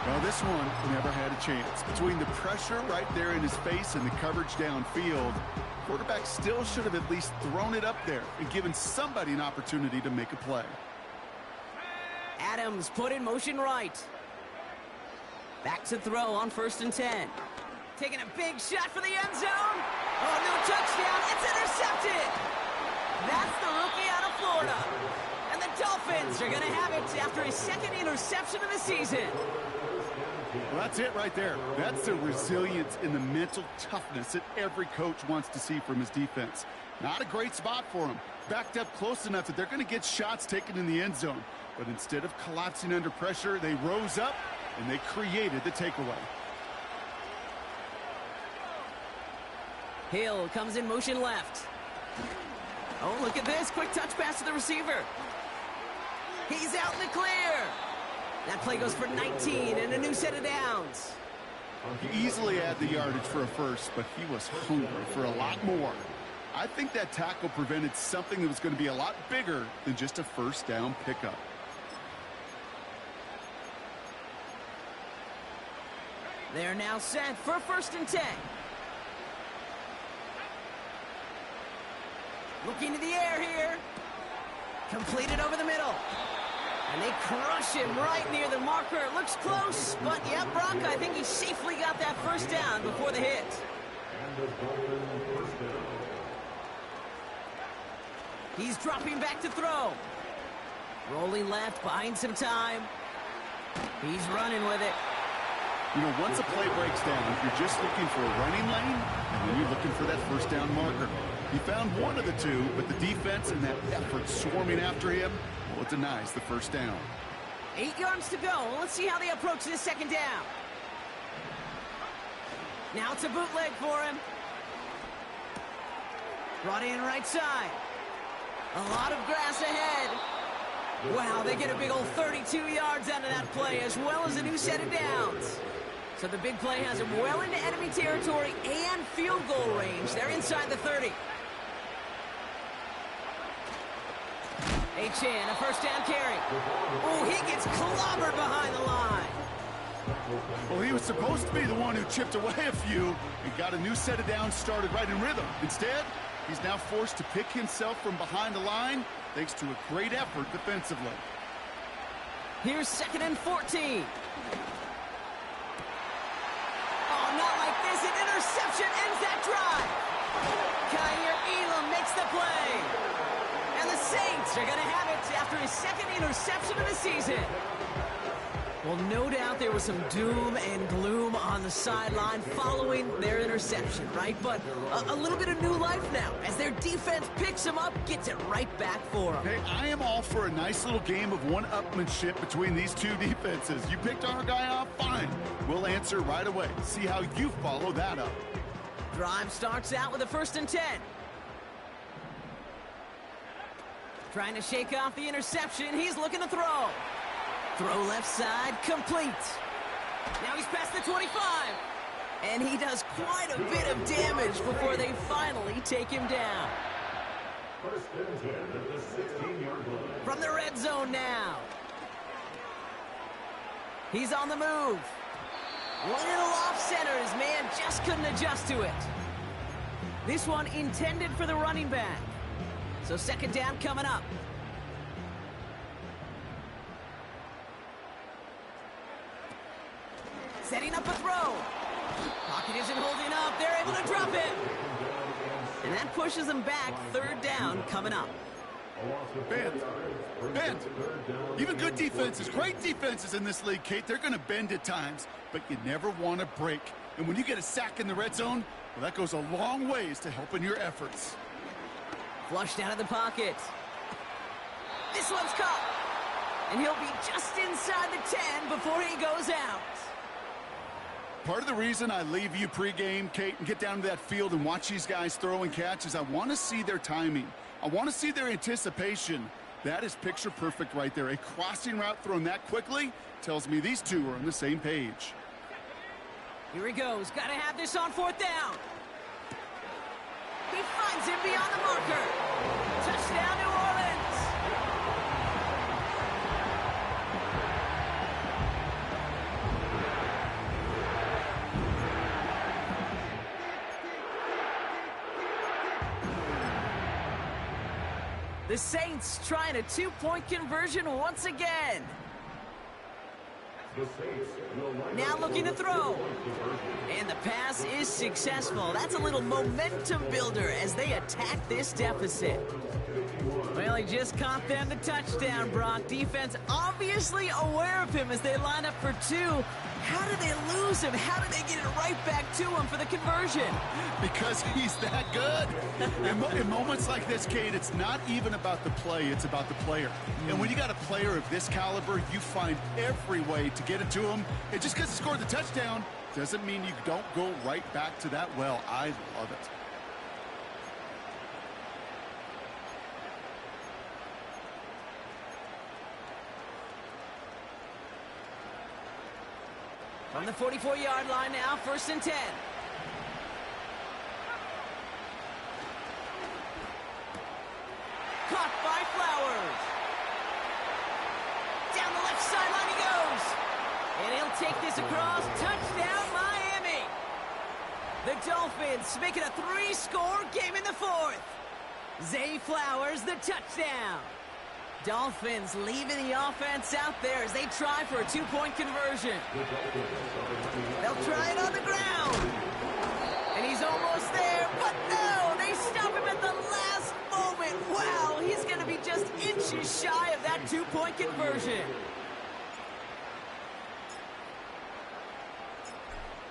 Well, this one never had a chance. Between the pressure right there in his face and the coverage downfield, quarterback still should have at least thrown it up there and given somebody an opportunity to make a play. Adams put in motion right. Back to throw on 1st and 10. Taking a big shot for the end zone. Oh, no touchdown. It's intercepted. That's the rookie out of Florida. And the Dolphins are going to have it after his 2nd interception of the season. Well, that's it right there. That's the resilience and the mental toughness that every coach wants to see from his defense. Not a great spot for him. Backed up close enough that they're going to get shots taken in the end zone. But instead of collapsing under pressure, they rose up and they created the takeaway. Hill comes in motion left. Oh, look at this. Quick touch pass to the receiver. He's out in the clear. That play goes for 19 and a new set of downs. He easily had the yardage for a first, but he was hungry for a lot more. I think that tackle prevented something that was going to be a lot bigger than just a 1st down pickup. They're now set for 1st and 10. Looking to the air here. Completed over the middle. And they crush him right near the marker. It looks close, but yeah, Brock, I think he safely got that 1st down before the hit. He's dropping back to throw. Rolling left, buying some time. He's running with it. You know, once a play breaks down, you're just looking for a running lane, and then you're looking for that 1st down marker. He found one of the two, but the defense and that effort swarming after him, well, it denies the 1st down. 8 yards to go. Let's see how they approach this 2nd down. Now it's a bootleg for him. Brought in right side. A lot of grass ahead. Wow, they get a big old 32 yards out of that play, as well as a new set of downs. So the big play has him well into enemy territory and field goal range. They're inside the 30. Achane, a 1st down carry. Oh, he gets clobbered behind the line. Well, he was supposed to be the one who chipped away a few and got a new set of downs started right in rhythm. Instead, he's now forced to pick himself from behind the line thanks to a great effort defensively. Here's 2nd and 14. Oh, not like this. An interception ends that drive. Kaiir Elam makes the play. And the Saints are going to have it after his 2nd interception of the season. Well, no doubt there was some doom and gloom on the sideline following their interception, right? But a little bit of new life now as their defense picks them up, gets it right back for them. Hey, I am all for a nice little game of one-upmanship between these two defenses. You picked our guy off, fine. We'll answer right away. See how you follow that up. Drive starts out with a 1st and 10. Trying to shake off the interception. He's looking to throw. Throw left side, complete. Now he's past the 25. And he does quite a bit of damage before they finally take him down. First and 10 at the 16-yard line. From the red zone now. He's on the move. Little off center. His man just couldn't adjust to it. This one intended for the running back. So second down coming up. Setting up a throw. Pocket isn't holding up. They're able to drop it. And that pushes them back. Third down coming up. Bend. Even good defenses, great defenses in this league, Kate, they're going to bend at times, but you never want to break. And when you get a sack in the red zone, well, that goes a long ways to helping your efforts. Flushed out of the pocket. This one's caught. And he'll be just inside the 10 before he goes out. Part of the reason I leave you pregame, Kate, and get down to that field and watch these guys throw and catch is I want to see their timing. I want to see their anticipation. That is picture perfect right there. A crossing route thrown that quickly tells me these two are on the same page. Here he goes. Got to have this on fourth down. He finds him beyond the marker. Touchdown, New Orleans. The Saints trying a two-point conversion once again. Now looking to throw. And the pass is successful. That's a little momentum builder as they attack this deficit. Well, he just caught them the touchdown, Brock. Defense obviously aware of him as they line up for two. How did they lose him? How did they get it right back to him for the conversion? Because he's that good. In moments like this, Kate, it's not even about the play, it's about the player. And when you got a player of this caliber, you find every way to get it to him. And just because he scored the touchdown doesn't mean you don't go right back to that well. I love it. From the 44-yard line now, first and 10. Caught by Flowers. Down the left sideline he goes. And he'll take this across. Touchdown, Miami. The Dolphins make it a 3-score game in the fourth. Zay Flowers, the touchdown. Dolphins leaving the offense out there as they try for a two-point conversion. They'll try it on the ground. And he's almost there, but no! They stop him at the last moment. Wow, he's going to be just inches shy of that two-point conversion.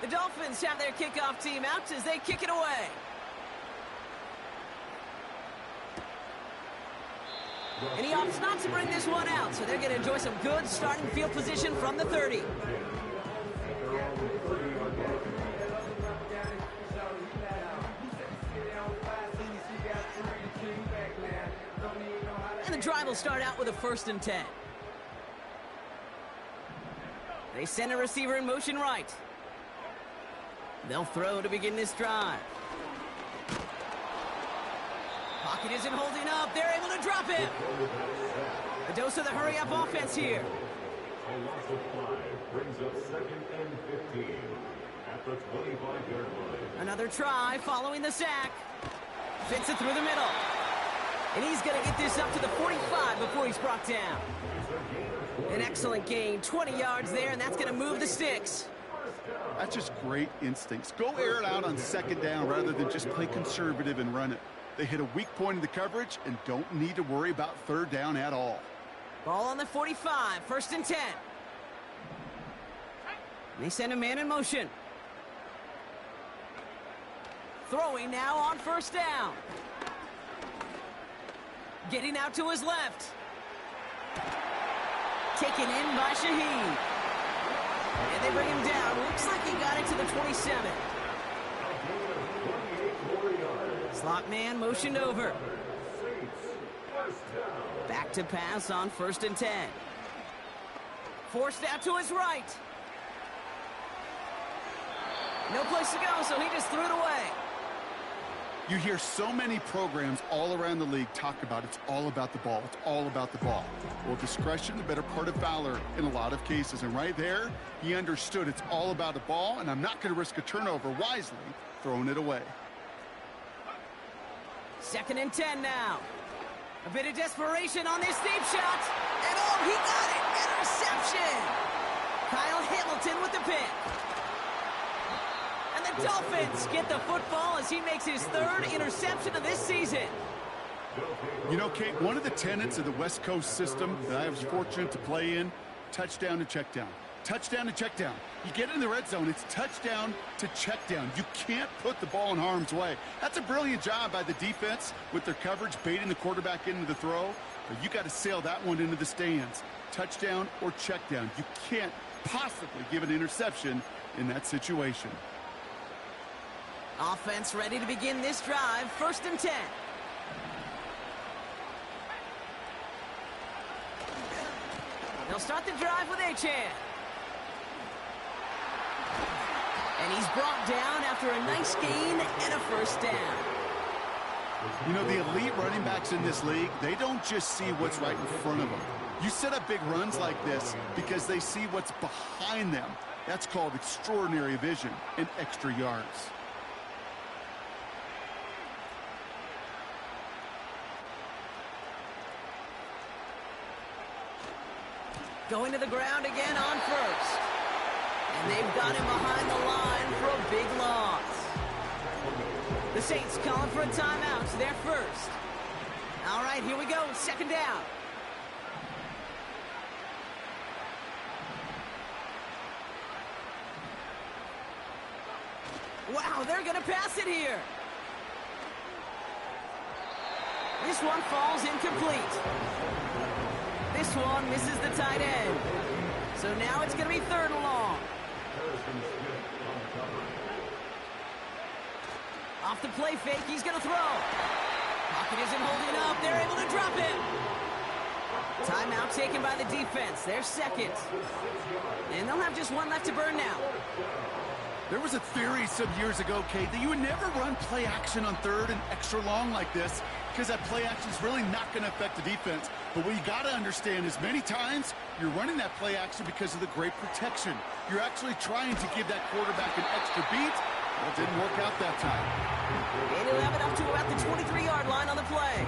The Dolphins have their kickoff team out as they kick it away. And he opts not to bring this one out, so they're going to enjoy some good starting field position from the 30. And the drive will start out with a first and 10. They send a receiver in motion right. They'll throw to begin this drive. Pocket isn't holding up. They're able to drop it. A dose of the hurry-up offense here. A loss of 5 brings up second and 15 at the 25-yard line. Another try following the sack. Fits it through the middle. And he's going to get this up to the 45 before he's brought down. An excellent gain. 20 yards there, and that's going to move the sticks. That's just great instincts. Go air it out on second down rather than just play conservative and run it. They hit a weak point in the coverage and don't need to worry about third down at all. Ball on the 45, first and 10. They send a man in motion. Throwing now on first down. Getting out to his left. Taken in by Shaheed. And they bring him down. Looks like he got it to the 27. Slot man motioned over. First down. Back to pass on 1st and 10. Forced out to his right. No place to go, so he just threw it away. You hear so many programs all around the league talk about it's all about the ball. It's all about the ball. Well, discretion, the better part of valor in a lot of cases. And right there, he understood it's all about the ball, and I'm not going to risk a turnover, wisely throwing it away. 2nd and 10 now. A bit of desperation on this deep shot. And oh, he got it! Interception! Kyle Hamilton with the pick. And the Dolphins get the football as he makes his 3rd interception of this season. You know, Kate, one of the tenets of the West Coast system that I was fortunate to play in, touchdown to check down. Touchdown to check down. You get in the red zone, it's touchdown to check down. You can't put the ball in harm's way. That's a brilliant job by the defense with their coverage, baiting the quarterback into the throw. But you got to sail that one into the stands. Touchdown or check down. You can't possibly give an interception in that situation. Offense ready to begin this drive. 1st and 10. They'll start the drive with Achane. And he's brought down after a nice gain and a 1st down. You know, the elite running backs in this league, they don't just see what's right in front of them. You set up big runs like this because they see what's behind them. That's called extraordinary vision and extra yards. Going to the ground again on 1st. And they've got him behind the line for a big loss. The Saints calling for a timeout. They're 1st. All right, here we go. 2nd down. Wow, they're going to pass it here. This one falls incomplete. This one misses the tight end. So now it's going to be 3rd and long. Off the play fake, he's going to throw. Pocket isn't holding up. They're able to drop it. Timeout taken by the defense. They're 2nd. And they'll have just one left to burn now. There was a theory some years ago, Kate, that you would never run play action on 3rd and extra long like this because that play action is really not going to affect the defense. But what you got to understand is many times you're running that play action because of the great protection. You're actually trying to give that quarterback an extra beat. Well, it didn't work out that time. And he'll have it up to about the 23-yard line on the play.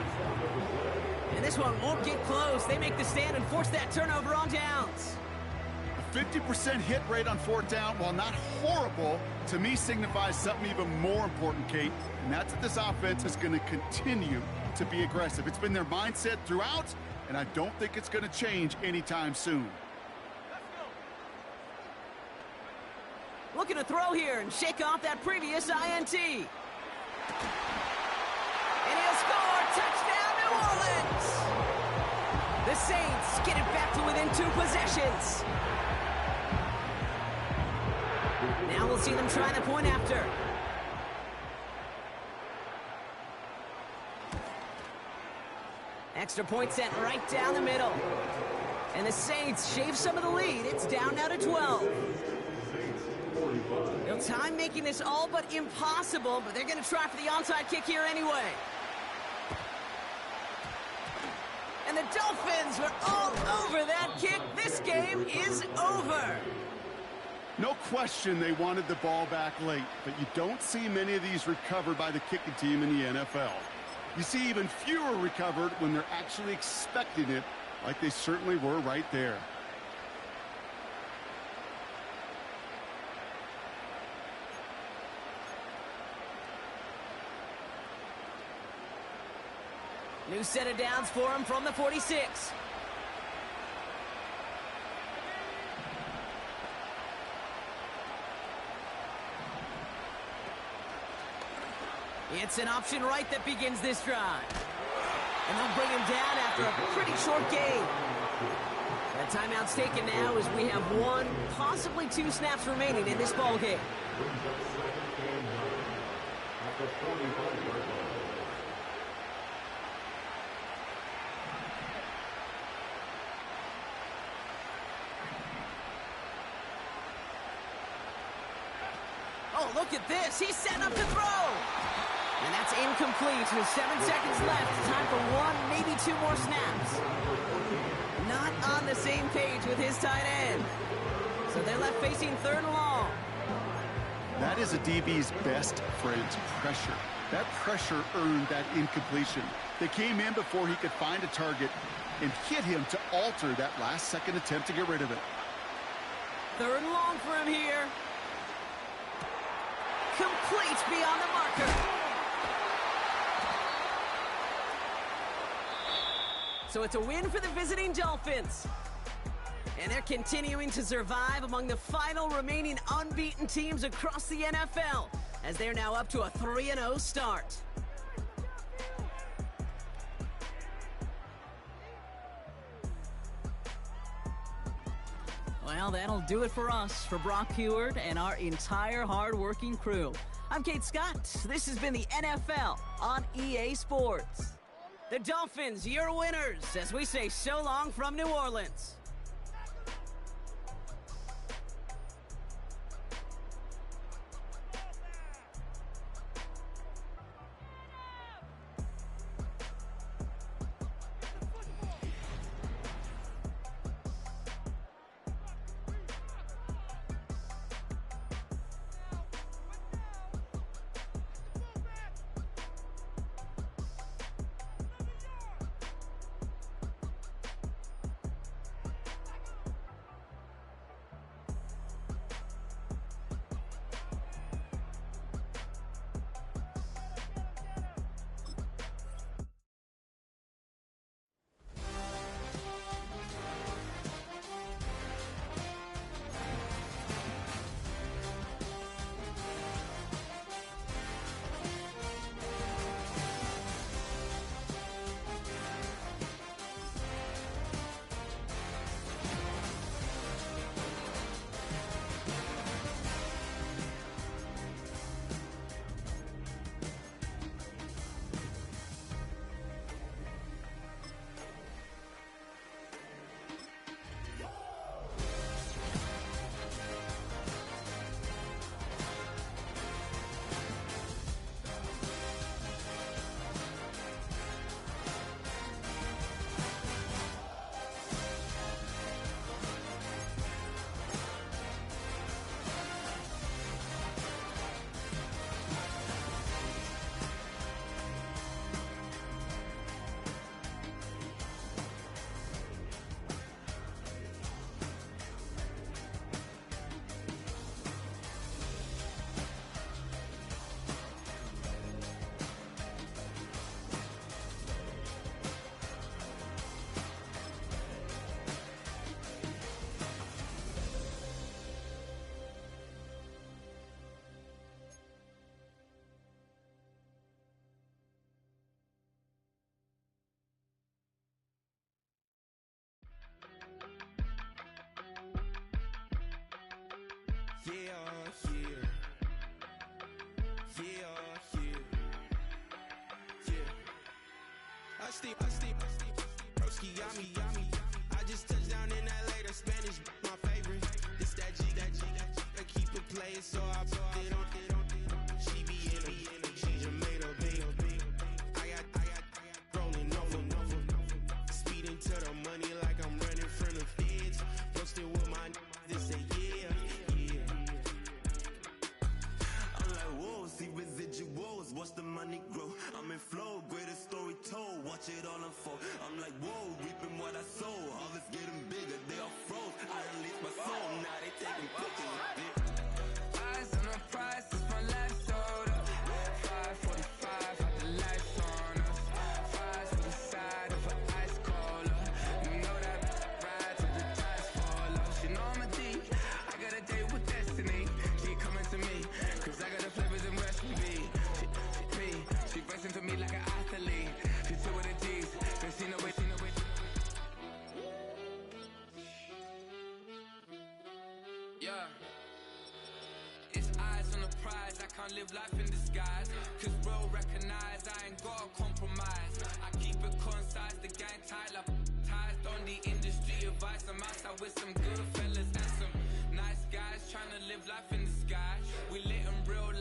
And this one won't get close. They make the stand and force that turnover on downs. 50% hit rate on 4th down, while not horrible, to me signifies something even more important, Kate, and that's that this offense is going to continue to be aggressive. It's been their mindset throughout, and I don't think it's going to change anytime soon. Looking to throw here and shake off that previous INT. And he'll score! Touchdown, New Orleans! The Saints get it back to within 2 possessions. Now we'll see them try the point after. Extra point sent right down the middle. And the Saints shave some of the lead. It's down now to 12. No time making this all but impossible, but they're going to try for the onside kick here anyway. And the Dolphins were all over that kick. This game is over. No question they wanted the ball back late, but you don't see many of these recovered by the kicking team in the NFL. You see even fewer recovered when they're actually expecting it, like they certainly were right there. New set of downs for him from the 46. It's an option right that begins this drive. And they'll bring him down after a pretty short gain. That timeout's taken now as we have 1, possibly 2 snaps remaining in this ball game. look at this. He's setting up to throw. And that's incomplete with 7 seconds left. Time for one, maybe two more snaps. Not on the same page with his tight end. So they're left facing 3rd and long. That is a DB's best friend, pressure. That pressure earned that incompletion. They came in before he could find a target and hit him to alter that last-second attempt to get rid of it. 3rd and long for him here. Complete beyond the marker. So it's a win for the visiting Dolphins. And they're continuing to survive among the final remaining unbeaten teams across the NFL, as they're now up to a 3-0 start. Well, that'll do it for us, for Brock Huard and our entire hard-working crew. I'm Kate Scott. This has been the NFL on EA Sports. The Dolphins, your winners, as we say so long from New Orleans. I just touched down in LA, the Spanish, my favorite. This that G, I keep it playing, so I put it on. She be in it, she just made a beat. I got rolling over, speeding to the money like I'm running from the feds. Posted with my they say yeah. I'm like, whoa, see residuals, watch the money grow. I'm in flow, greatest story told, watch it all unfold. I'm like, whoa, reaping what I sow. All this getting bigger, they all froze. I released my soul, now they taking pictures of it. Eyes on the prize, it's my life sold up. 545, got the lights on us. Fries for the side of an ice cola. You know that ride till the tires fall off. She know I'm a D, I got a date with destiny. She coming to me, cause I got the flavors and recipe. She racing to me like an athlete. She two with the G's, then she know it. Yeah. It's eyes on the prize, I can't live life in disguise. Cause bro recognize I ain't gotta compromise. I keep it concise, the gang tight like ties on the industry advice. I'm outside with some good fellas and some nice guys trying to live life in disguise. We lit and real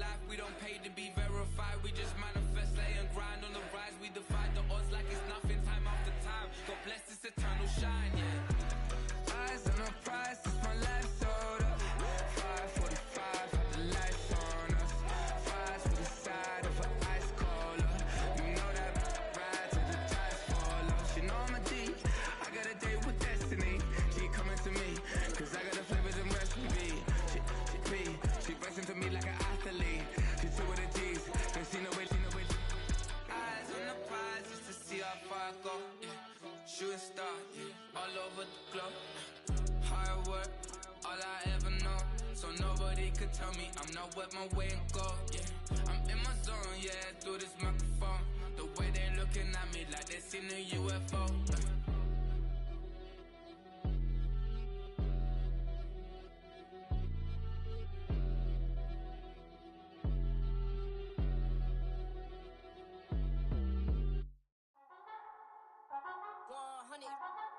all over the globe. Hard work, all I ever know. So nobody could tell me I'm not where my way and go. Yeah, I'm in my zone, yeah, through this microphone. The way they looking at me like they seen a UFO.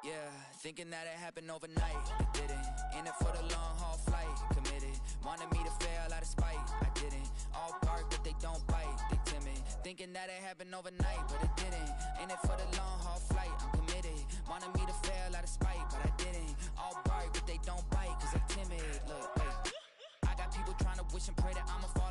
Yeah, thinking that it happened overnight, it didn't. In it for the long haul flight, committed. Wanted me to fail out of spite, I didn't. All bark but they don't bite, they timid. Thinking that it happened overnight, but it didn't. In it for the long haul flight, I'm committed. Wanted me to fail out of spite, but I